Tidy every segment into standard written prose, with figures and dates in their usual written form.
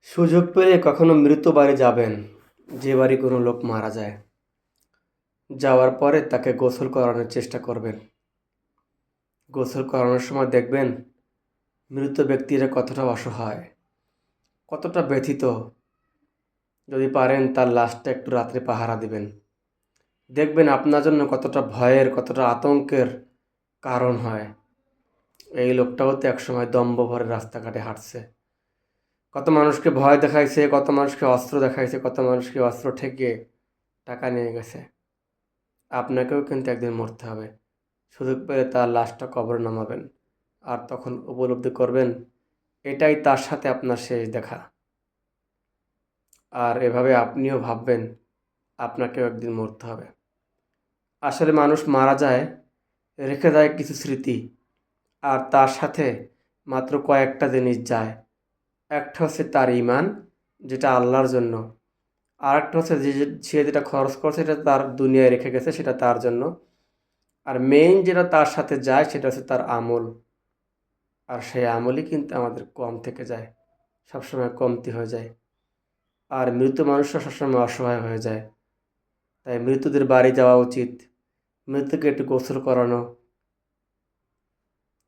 সুযোগ পেলে কখনো মৃত বাড়ি যাবেন, যে বাড়ি কোনো লোক মারা যায়। যাওয়ার পরে তাকে গোসল করানোর চেষ্টা করবেন। গোসল করানোর সময় দেখবেন মৃত ব্যক্তিরা কতটা অসহায়, কতটা ব্যথিত। যদি পারেন তার লাশটা একটু রাত্রে পাহারা দিবেন। দেখবেন আপনার জন্য কতটা ভয়ের, কতটা আতঙ্কের কারণ হয়। এই লোকটাও তো একসময় দম্ভ ভরে রাস্তাঘাটে হাঁটছে, কত মানুষকে ভয় দেখাইছে, কত মানুষকে অস্ত্র দেখাইছে, কত মানুষকে অস্ত্র ঠেকিয়ে টাকা নিয়ে গেছে। আপনাকেও কিন্তু একদিন মরতে হবে। সুযোগ পেলে তার লাশটা কবরে নামাবেন, আর তখন উপলব্ধি করবেন এটাই তার সাথে আপনার শেষ দেখা। আর এভাবে আপনিও ভাববেন আপনাকেও একদিন মরতে হবে। আসলে মানুষ মারা যায়, রেখে যায় কিছু স্মৃতি, আর তার সাথে মাত্র কয়েকটা জিনিস যায়। একটা হচ্ছে তার ঈমান, যেটা আল্লাহর জন্য। আর একটা হচ্ছে সে যেটা খরচ করছে সেটা তার দুনিয়ায় রেখে গেছে, সেটা তার জন্য। আর মেইন যেটা তার সাথে যায় সেটা হচ্ছে তার আমল। আর সেই আমলই কিন্তু আমাদের কম থেকে যায়, সবসময় কমতি হয়ে যায়। আর মৃত মানুষরা সবসময় অসহায় হয়ে যায়। তাই মৃতদের বাড়ি যাওয়া উচিত, মৃতকে একটু গোসল করানো,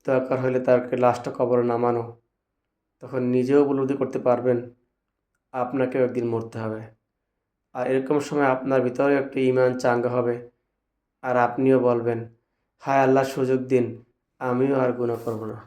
দরকার হলে তাকে লাশটা কবরে নামানো। তখন নিজেও উপলব্ধি করতে পারবেন আপনাকেও একদিন মরতে হবে। আর এরকম সময় আপনার ভিতরেও একটা ঈমান চাঙ্গা হবে, আর আপনিও বলবেন, হায় আল্লাহ, সুযোগ দিন, আমিও আর গুনাহ করব না।